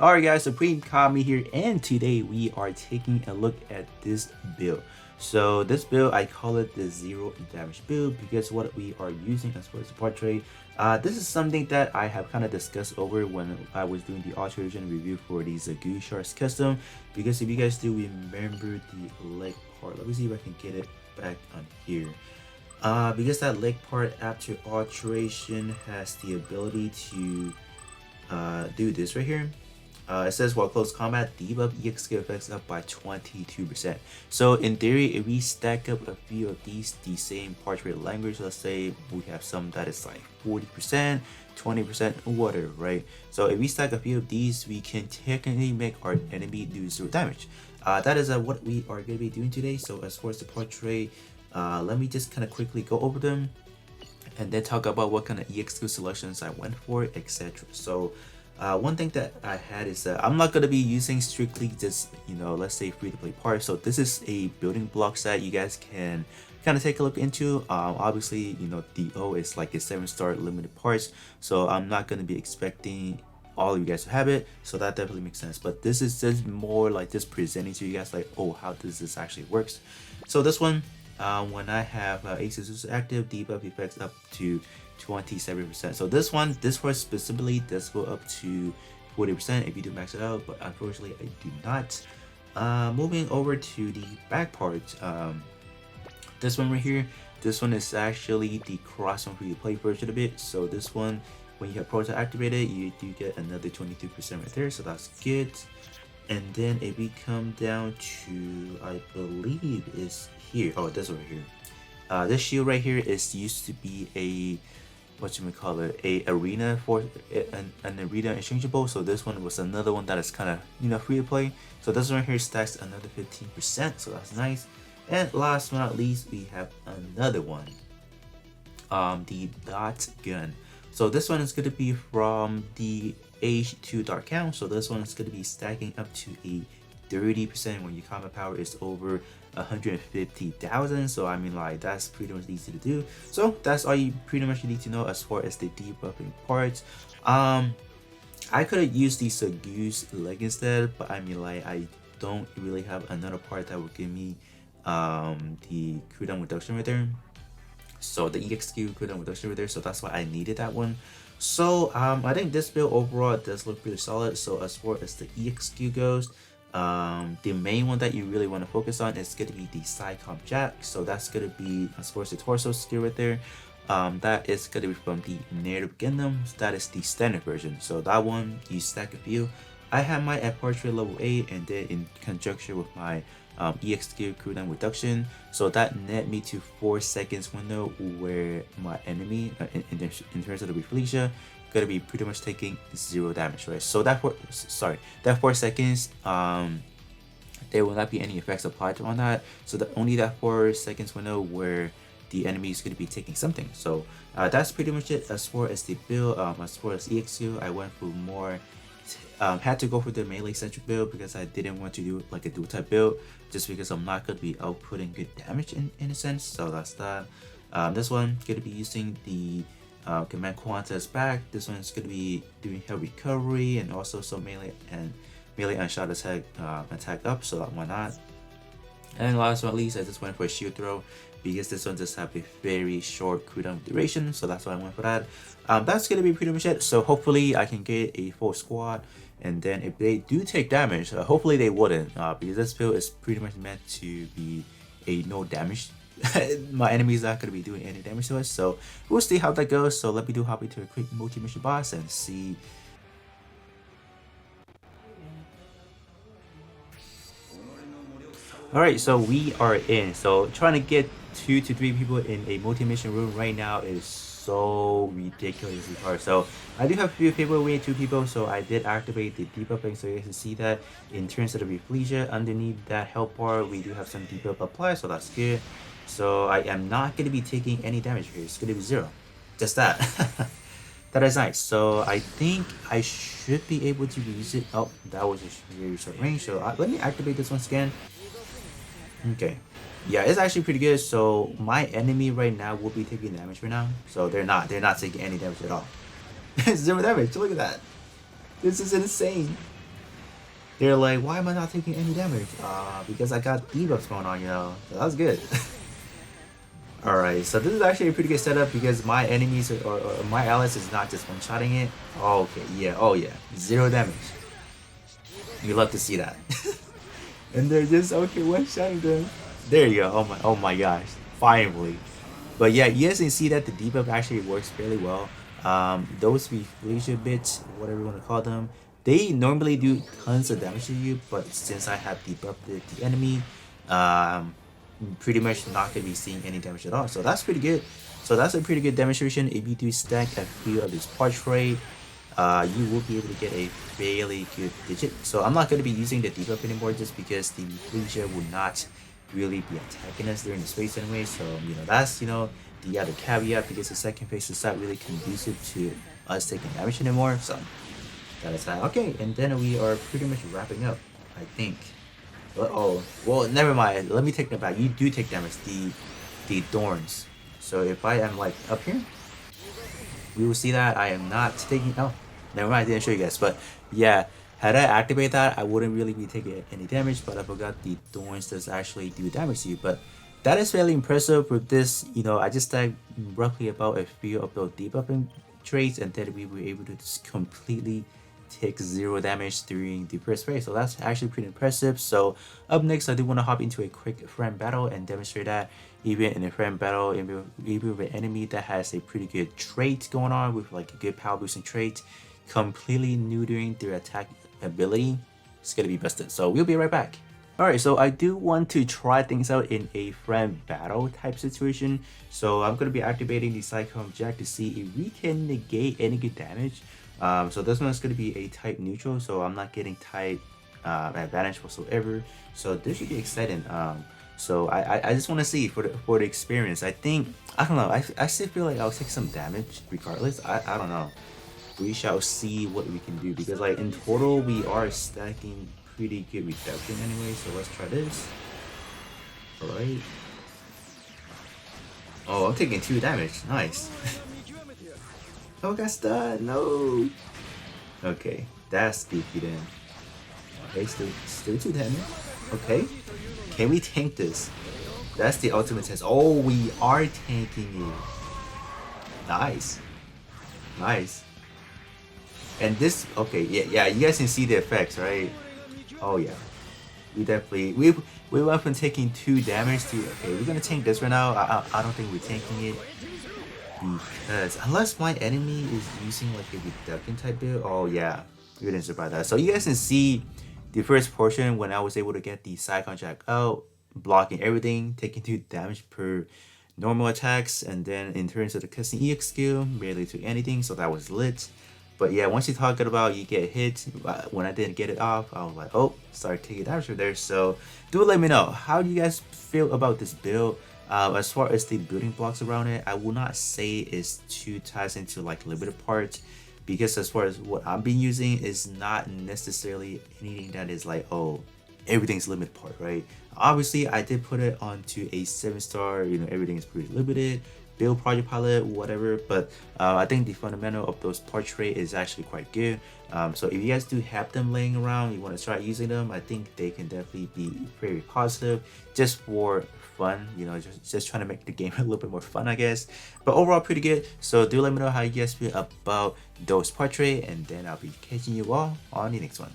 Alright guys, Supreme Kami here, and today we are taking a look at this build. So this build, I call it the zero damage build because what we are using as far as the portrait, this is something that I have kind of discussed over when I was doing the alteration review for the Zagu Sharks custom. Because if you guys do remember the leg part, let me see if I can get it back on here. Because that leg part after alteration has the ability to do this right here. It says while close combat, debuff EX skill effects up by 22%. So in theory, if we stack up a few of these, the same portrait language, let's say we have some that is like 40%, 20%, whatever, right? So if we stack a few of these, we can technically make our enemy do 0 damage. That is what we are going to be doing today. So as far as the portrait, let me just kind of quickly go over them and then talk about what kind of EX skill selections I went for, etc. So one thing that I had is that I'm not going to be using strictly just, let's say free-to-play parts. So this is a building block set you guys can kind of take a look into. Obviously, DO is like a 7-star limited parts, so I'm not going to be expecting all of you guys to have it, so that definitely makes sense. But this is just more like just presenting to you guys like, oh, how does this actually works. So this one, when I have Asus active, debuff effects up to 27%. So this one specifically does go up to 40% if you do max it out, but unfortunately I do not. Moving over to the back part, this one right here, this one is actually the cross one free to play version of it. So this one, when you have Proto activated, you do get another 22% right there, so that's good. And then if we come down to, I believe is here, oh, this over here. This shield right here is used to be a, a arena for an arena exchangeable. So this one was another one that is kind of free to play. So this one right here stacks another 15%, so that's nice. And last but not least, we have another one, the dot gun. So this one is going to be from the Age 2 Dark Count. So this one is going to be stacking up to a 30% when your combat power is over 150,000. So I mean, like, that's pretty much easy to do. So that's all you pretty much need to know as far as the debuffing parts. I could have used the Sagu's leg instead, but I mean, like, I don't really have another part that would give me the cooldown reduction right there. So the EXQ cooldown reduction right there, so that's why I needed that one. So I think this build overall does look pretty solid. So as far as the EXQ goes, the main one that you really want to focus on is going to be the Psycom Jack. So that's going to be, as far as the torso skill right there, that is going to be from the Native Gundam. That is the standard version. So that one, you stack a few. I have my at portrait level 8, and then in conjunction with my EXQ cooldown reduction, so that net me to 4 seconds window where my enemy in terms of the Rafflesia gonna be pretty much taking 0 damage, right? So that 4 seconds, there will not be any effects applied on that. So only that 4 seconds window where the enemy is going to be taking something. So that's pretty much it as far as the build. As far as EXQ, I went for more, had to go for the melee centric build because I didn't want to do like a dual type build, just because I'm not going to be outputting good damage in a sense. So that's that. This one going to be using the command Quanta's back. This one is going to be doing health recovery and also some melee and shot attack up, so why not. And last but not least, I just went for a shield throw because this one just have a very short cooldown duration, so that's why I went for that. That's gonna be pretty much it. So hopefully I can get a full squad, and then if they do take damage, hopefully they wouldn't, because this build is pretty much meant to be a no damage. My enemy's not gonna be doing any damage to us, so we'll see how that goes. So let me hop into a quick multi-mission boss and see. Alright, so we are in. So trying to get 2 to 3 people in a multi-mission room right now is so ridiculously hard. So I do have a few people, we need 2 people, so I did activate the debuffing, so you guys can see that in terms of the Rafflesia, underneath that health bar, we do have some debuff applied, so that's good. So I am not going to be taking any damage here, it's going to be 0. Just that. That is nice. So I think I should be able to use it. Oh, that was a very short range, so let me activate this once again. Okay, yeah, it's actually pretty good. So my enemy right now will be taking damage right now, so they're not taking any damage at all. 0 damage, look at that. This is insane. They're like, why am I not taking any damage? Because I got debuffs going on, you know. So that's good. Alright, so this is actually a pretty good setup because my enemies or my allies is not just one-shotting it. Oh, okay, yeah, oh yeah. 0 damage. You love to see that. And they're just okay one-shotting them. There you go. Oh my gosh. Finally. But yeah, you guys can see that the debuff actually works fairly well. Those Rafflesia bits, whatever you want to call them, they normally do tons of damage to you, but since I have debuffed the enemy, pretty much not going to be seeing any damage at all. So that's pretty good. So that's a pretty good demonstration. If you do stack a few of these portrait, you will be able to get a fairly good digit. So I'm not going to be using the debuff anymore just because the Rafflesia will not really be attacking us during the space anyway. So you know that's the other caveat, because the second phase is not really conducive to us taking damage anymore. So that is that. Okay, and then we are pretty much wrapping up, I think. But, oh well, never mind. Let me take that back. You do take damage, the thorns. So if I am like up here, we will see that I am not taking. Oh, never mind. I didn't show you guys. But yeah, had I activated that, I wouldn't really be taking any damage. But I forgot the thorns does actually do damage to you. But that is fairly impressive with this. You know, I just stacked roughly about a few of those debuffing traits, and then we were able to just completely take 0 damage during the first phase. So that's actually pretty impressive. So up next, I do want to hop into a quick friend battle and demonstrate that even in a friend battle, even with an enemy that has a pretty good trait going on with like a good power boosting trait, completely neutering their attack ability, it's gonna be busted. So we'll be right back. Alright, so I do want to try things out in a friend battle type situation. So I'm going to be activating the Cyclone Jack to see if we can negate any good damage. So this one is going to be a type neutral, so I'm not getting type advantage whatsoever. So this should be exciting. So I just want to see for the experience. I don't know. I still feel like I'll take some damage regardless. I don't know. We shall see what we can do, because like in total we are stacking pretty good reduction anyway. So let's try this. All right. Oh, I'm taking 2 damage. Nice. Oh, got stunned. No. Okay, that's goofy then. Okay, still 2 damage. Okay, can we tank this? That's the ultimate test. Oh, we are tanking it. Nice, nice. And this, okay, yeah, you guys can see the effects, right? Oh yeah, we definitely we went from taking 2 damage to, okay, we're gonna tank this right now. I don't think we're tanking it. Because unless my enemy is using like a reduction type build, oh yeah, we didn't survive that. So you guys can see the first portion when I was able to get the Cyclone Jack out, blocking everything, taking 2 damage per normal attacks, and then in terms of the custom EX skill, barely took anything, so that was lit. But yeah, once you talk about you get hit, when I didn't get it off, I was like, oh, start taking damage from there. So do let me know, how do you guys feel about this build? As far as the building blocks around it, I will not say it's too ties into like limited parts, because as far as what I'm being using is not necessarily anything that is like, oh, everything's limited part, right? Obviously, I did put it onto a 7-star, you know, everything is pretty limited, build project pilot, whatever, but I think the fundamental of those portrait is actually quite good. So if you guys do have them laying around, you want to start using them, I think they can definitely be very positive just for fun, you know, just trying to make the game a little bit more fun, I guess. But overall, pretty good. So do let me know how you guys feel about those portrait, and then I'll be catching you all on the next one.